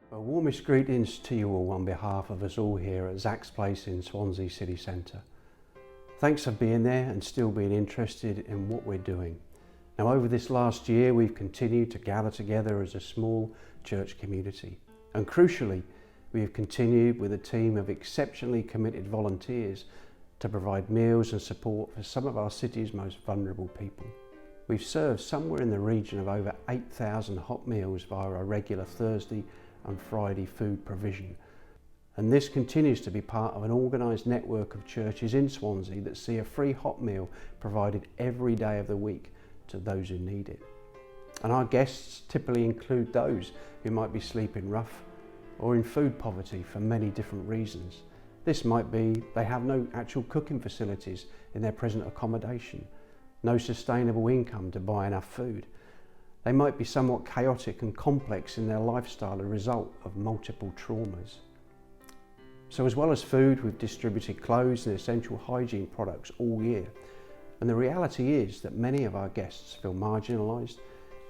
Well, warmest greetings to you all on behalf of us all here at Zach's Place in Swansea City Centre. Thanks for being there and still being interested in what we're doing. Now, over this last year, we've continued to gather together as a small church community. And crucially, we have continued with a team of exceptionally committed volunteers to provide meals and support for some of our city's most vulnerable people. We've served somewhere in the region of over 8,000 hot meals via our regular Thursday and Friday food provision. And this continues to be part of an organised network of churches in Swansea that see a free hot meal provided every day of the week to those who need it. And our guests typically include those who might be sleeping rough or in food poverty for many different reasons. This might be they have no actual cooking facilities in their present accommodation, no sustainable income to buy enough food. They might be somewhat chaotic and complex in their lifestyle, a result of multiple traumas. So as well as food, we've distributed clothes and essential hygiene products all year. And the reality is that many of our guests feel marginalised,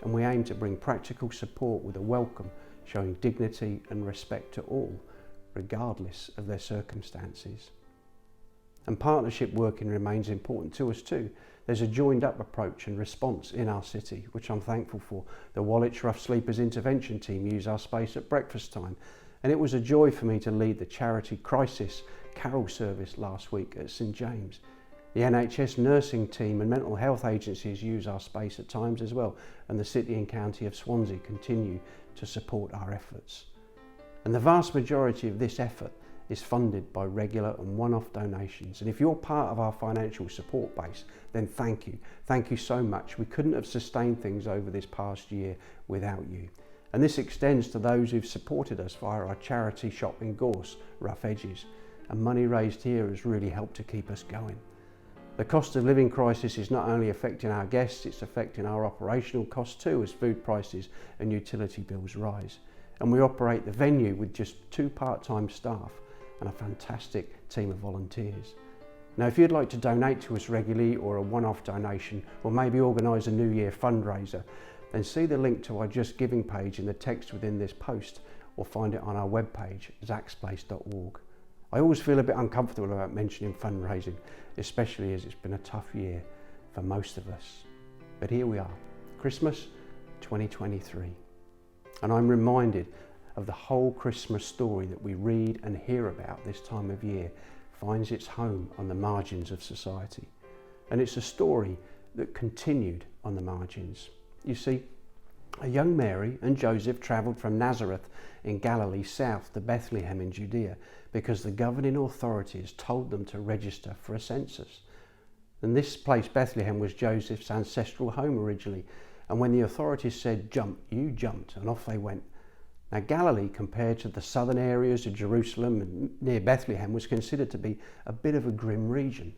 and we aim to bring practical support with a welcome showing dignity and respect to all, regardless of their circumstances. And partnership working remains important to us too. There's a joined up approach and response in our city, which I'm thankful for. The Woolwich Rough Sleepers intervention team use our space at breakfast time, and it was a joy for me to lead the charity crisis carol service last week at St James. The NHS nursing team and mental health agencies use our space at times as well, and the City and County of Swansea continue to support our efforts. And the vast majority of this effort is funded by regular and one-off donations. And if you're part of our financial support base, then thank you. Thank you so much. We couldn't have sustained things over this past year without you. And this extends to those who've supported us via our charity shop in Gorse, Rough Edges. And money raised here has really helped to keep us going. The cost of living crisis is not only affecting our guests, it's affecting our operational costs too, as food prices and utility bills rise. And we operate the venue with just 2 part-time staff and a fantastic team of volunteers. Now, if you'd like to donate to us regularly, or a one-off donation, or maybe organise a New Year fundraiser, then see the link to our Just Giving page in the text within this post, or find it on our webpage, zacsplace.org. I always feel a bit uncomfortable about mentioning fundraising, especially as it's been a tough year for most of us. But here we are, Christmas 2023. And I'm reminded of the whole Christmas story that we read and hear about this time of year finds its home on the margins of society. And it's a story that continued on the margins. You see, a young Mary and Joseph travelled from Nazareth in Galilee south to Bethlehem in Judea because the governing authorities told them to register for a census. And this place, Bethlehem, was Joseph's ancestral home originally. And when the authorities said jump, you jumped, and off they went. Now, Galilee, compared to the southern areas of Jerusalem and near Bethlehem, was considered to be a bit of a grim region.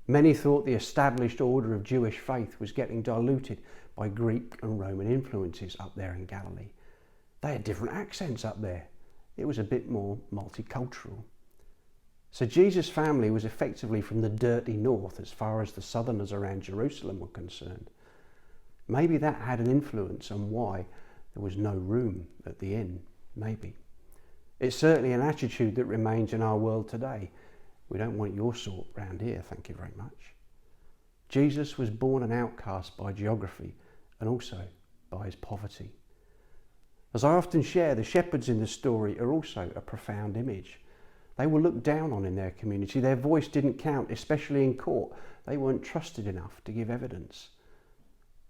Many thought the established order of Jewish faith was getting diluted by Greek and Roman influences up there in Galilee. They had different accents up there. It was a bit more multicultural. So Jesus' family was effectively from the dirty north as far as the southerners around Jerusalem were concerned. Maybe that had an influence on why there was no room at the inn, maybe. It's certainly an attitude that remains in our world today. We don't want your sort round here, thank you very much. Jesus was born an outcast by geography and also by his poverty. As I often share, the shepherds in the story are also a profound image. They were looked down on in their community. Their voice didn't count, especially in court. They weren't trusted enough to give evidence.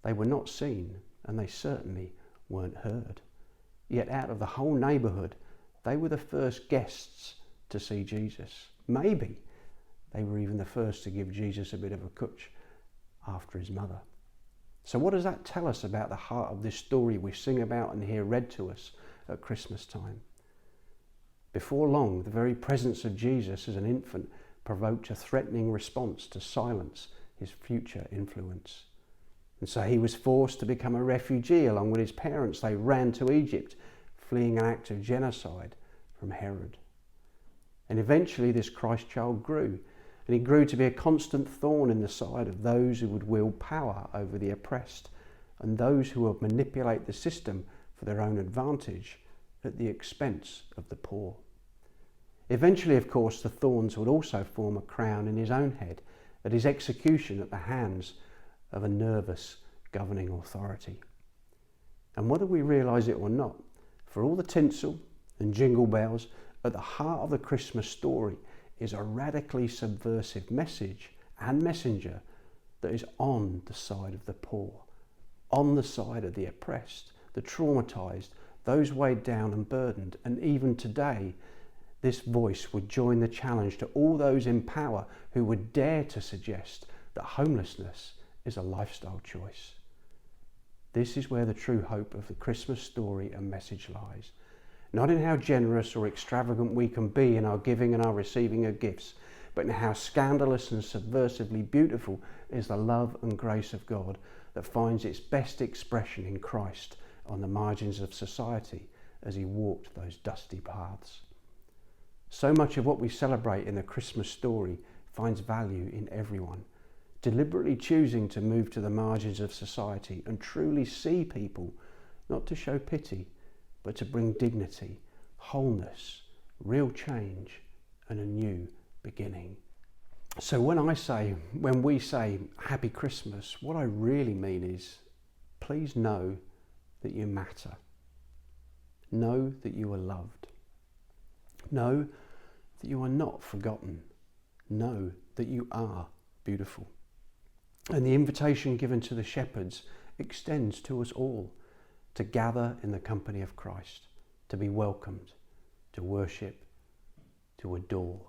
They were not seen, and they certainly weren't heard. Yet out of the whole neighbourhood, they were the first guests to see Jesus. Maybe they were even the first to give Jesus a bit of a cooch after his mother. So what does that tell us about the heart of this story we sing about and hear read to us at Christmas time? Before long, the very presence of Jesus as an infant provoked a threatening response to silence his future influence. And so he was forced to become a refugee along with his parents. They ran to Egypt, fleeing an act of genocide from Herod. And eventually this Christ child grew, and he grew to be a constant thorn in the side of those who would wield power over the oppressed and those who would manipulate the system for their own advantage at the expense of the poor. Eventually, of course, the thorns would also form a crown in his own head at his execution at the hands of a nervous governing authority. And whether we realise it or not, for all the tinsel and jingle bells, at the heart of the Christmas story is a radically subversive message and messenger that is on the side of the poor, on the side of the oppressed, the traumatised, those weighed down and burdened. And even today, this voice would join the challenge to all those in power who would dare to suggest that homelessness is a lifestyle choice. This is where the true hope of the Christmas story and message lies. Not in how generous or extravagant we can be in our giving and our receiving of gifts, but in how scandalous and subversively beautiful is the love and grace of God that finds its best expression in Christ on the margins of society as he walked those dusty paths. So much of what we celebrate in the Christmas story finds value in everyone, deliberately choosing to move to the margins of society and truly see people, not to show pity, but to bring dignity, wholeness, real change, and a new beginning. So when we say Happy Christmas, what I really mean is, please know that you matter. Know that you are loved. Know that you are not forgotten. Know that you are beautiful. And the invitation given to the shepherds extends to us all to gather in the company of Christ, to be welcomed, to worship, to adore.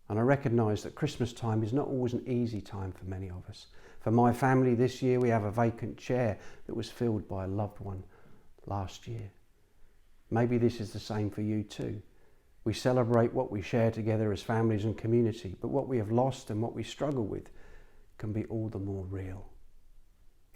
And I recognise that Christmas time is not always an easy time for many of us. For my family this year, we have a vacant chair that was filled by a loved one last year. Maybe this is the same for you too. We celebrate what we share together as families and community, but what we have lost and what we struggle with can be all the more real.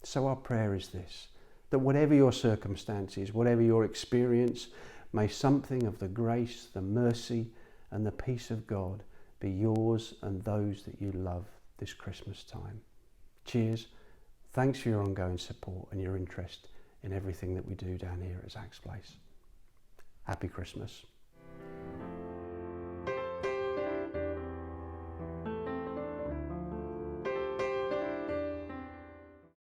So our prayer is this, that whatever your circumstances, whatever your experience, may something of the grace, the mercy and the peace of God be yours and those that you love this Christmas time. Cheers. Thanks for your ongoing support and your interest in everything that we do down here at Zach's Place. Happy Christmas.